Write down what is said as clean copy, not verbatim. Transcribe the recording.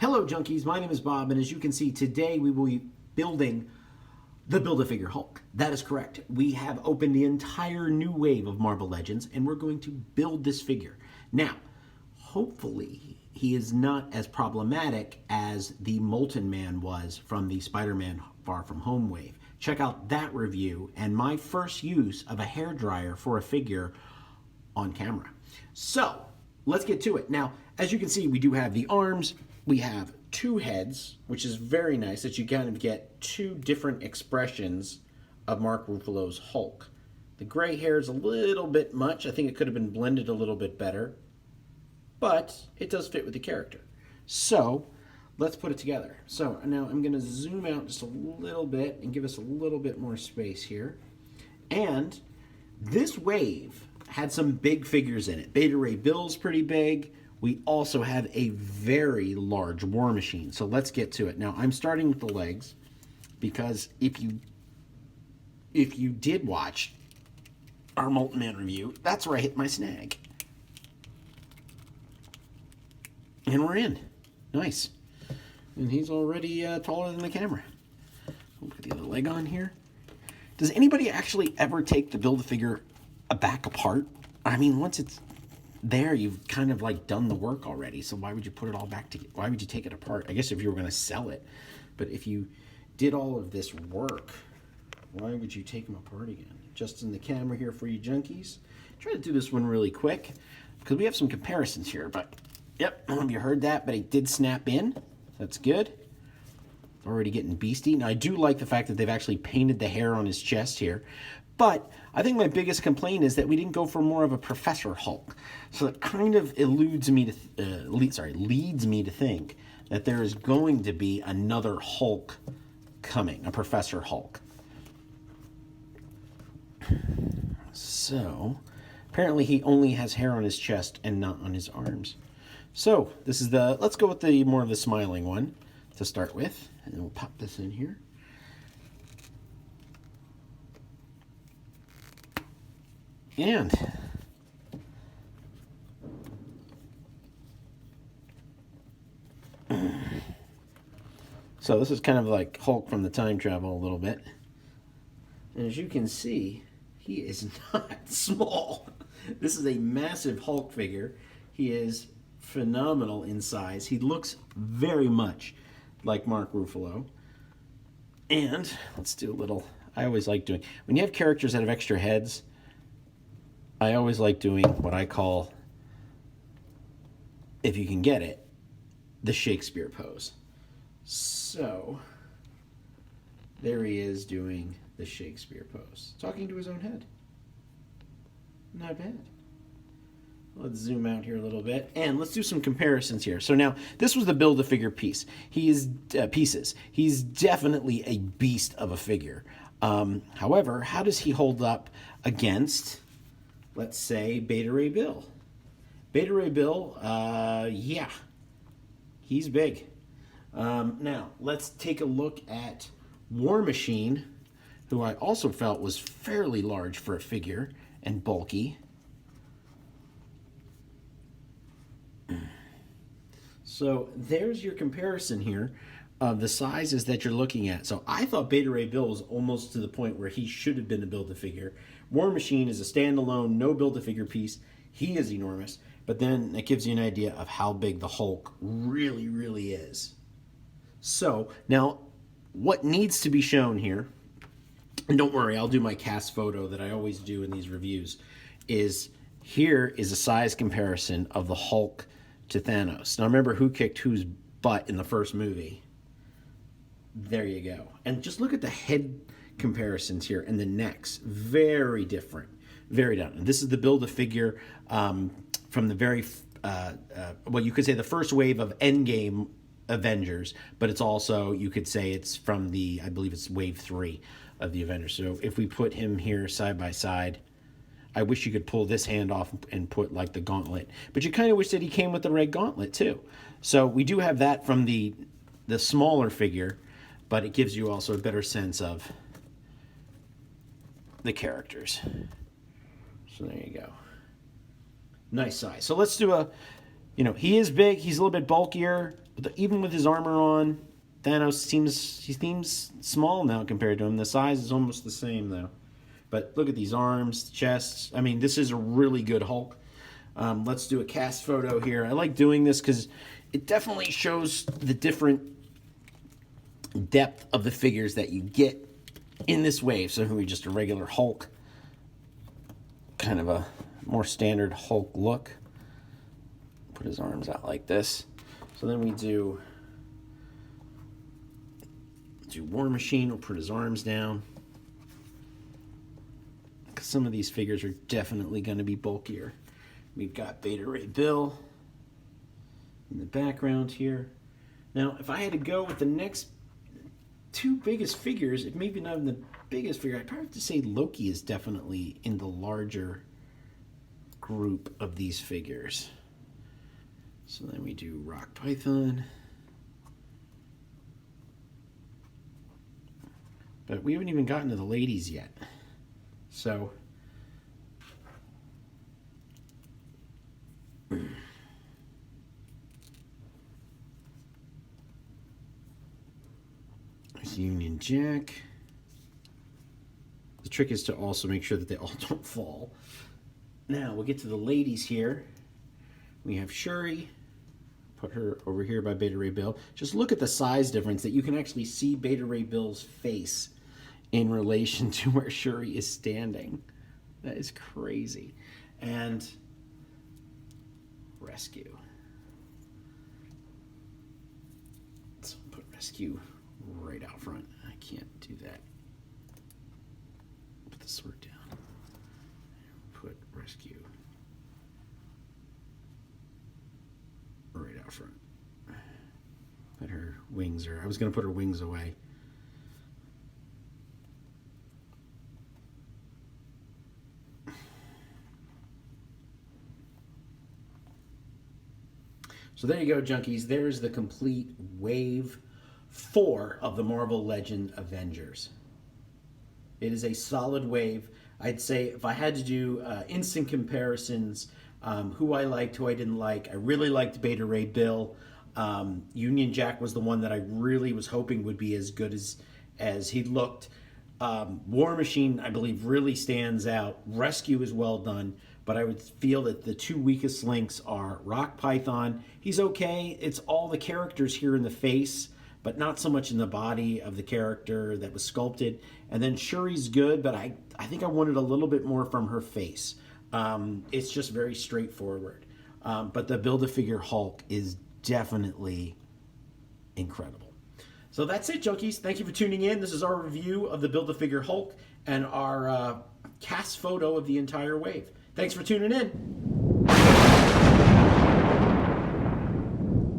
Hello junkies, my name is Bob, and as you can see today we will be building the Build-A-Figure Hulk. That is correct. We have opened the entire new wave of Marvel Legends and we're going to build this figure. Now, hopefully he is not as problematic as the Molten Man was from the Spider-Man Far From Home wave. Check out that review and my first use of a hairdryer for a figure on camera. So, let's get to it. Now, as you can see, we do have the arms. We have two heads, which is very nice that you kind of get two different expressions of Mark Ruffalo's Hulk. The gray hair is a little bit much. I think it could have been blended a little bit better, but it does fit with the character. So let's put it together. So now I'm going to zoom out just a little bit and give us a little bit more space here. And this wave had some big figures in it. Beta Ray Bill's pretty big. We also have a very large War Machine. So let's get to it. Now I'm starting with the legs because if you did watch our Molten Man review, that's where I hit my snag. And we're in. Nice. And he's already taller than the camera. We'll put the other leg on here. Does anybody actually ever take the Build-A-Figure back apart? I mean, once it's there, you've kind of like done the work already, so why would you put it all back together? Why would you take it apart? I guess if you were going to sell it, but if you did all of this work, why would you take them apart again? Just in the camera here for you junkies. Try to do this one really quick because we have some comparisons here, but yep, I don't know if you heard that, but it did snap in. That's good. It's already getting beastie. Now I do like the fact that they've actually painted the hair on his chest here. But I think my biggest complaint is that we didn't go for more of a Professor Hulk. So it kind of leads me to think that there is going to be another Hulk coming, a Professor Hulk. So apparently he only has hair on his chest and not on his arms. So this is let's go with the more of the smiling one to start with. And we'll pop this in here. And so this is kind of like Hulk from the time travel a little bit. And as you can see, he is not small. This is a massive Hulk figure. He is phenomenal in size. He looks very much like Mark Ruffalo. And let's do a little, I always like doing, when you have characters that have extra heads, I always like doing what I call, if you can get it, the Shakespeare pose. So, there he is doing the Shakespeare pose, talking to his own head. Not bad. Let's zoom out here a little bit, and let's do some comparisons here. So now, this was the Build-A-Figure piece. He is pieces. He's definitely a beast of a figure. However, how does he hold up against, let's say, Beta Ray Bill? Beta Ray Bill, yeah, he's big. Now, let's take a look at War Machine, who I also felt was fairly large for a figure and bulky. So there's your comparison here of the sizes that you're looking at. So I thought Beta Ray Bill was almost to the point where he should have been a Build-A-Figure. War Machine is a standalone, no Build-A-Figure piece. He is enormous, but then it gives you an idea of how big the Hulk really, really is. So now what needs to be shown here, and don't worry, I'll do my cast photo that I always do in these reviews, is here is a size comparison of the Hulk to Thanos. Now remember who kicked whose butt in the first movie. There you go. And just look at the head comparisons here and the necks. Very different. Very different. This is the Build-A-Figure from the very, well, you could say the first wave of Endgame Avengers, but it's also, you could say it's from the, I believe it's wave 3 of the Avengers. So if we put him here side by side, I wish you could pull this hand off and put like the gauntlet. But you kind of wish that he came with the red gauntlet too. So we do have that from the smaller figure, but it gives you also a better sense of the characters. So there you go. Nice size. So let's do a, he is big. He's a little bit bulkier. But even with his armor on, Thanos seems small now compared to him. The size is almost the same though. But look at these arms, chests. I mean, this is a really good Hulk. Let's do a cast photo here. I like doing this because it definitely shows the different depth of the figures that you get in this wave. So we just a regular Hulk, kind of a more standard Hulk look. Put his arms out like this. So then we do War Machine. We'll put his arms down. Some of these figures are definitely going to be bulkier. We've got Beta Ray Bill in the background here. Now, if I had to go with the next two biggest figures, if maybe not even the biggest figure, I'd probably have to say Loki is definitely in the larger group of these figures. So then we do Rock Python. But we haven't even gotten to the ladies yet. So there's Union Jack. The trick is to also make sure that they all don't fall. Now we'll get to the ladies here. We have Shuri. Put her over here by Beta Ray Bill. Just look at the size difference that you can actually see Beta Ray Bill's face in relation to where Shuri is standing. That is crazy. And Rescue. Let's put Rescue right out front. I can't do that. Put the sword down. Put Rescue right out front. Put her wings, or I was going to put her wings away. So there you go, junkies. There's the complete Wave 4 of the Marvel Legends Avengers. It is a solid wave. I'd say if I had to do instant comparisons, who I liked, who I didn't like, I really liked Beta Ray Bill. Union Jack was the one that I really was hoping would be as good as he looked. War Machine, I believe, really stands out. Rescue is well done. But I would feel that the two weakest links are Rock Python. He's okay. It's all the characters here in the face, but not so much in the body of the character that was sculpted. And then Shuri's good, but I think I wanted a little bit more from her face. It's just very straightforward. But the Build-A-Figure Hulk is definitely incredible. So that's it, junkies. Thank you for tuning in. This is our review of the Build-A-Figure Hulk and our cast photo of the entire wave. Thanks for tuning in.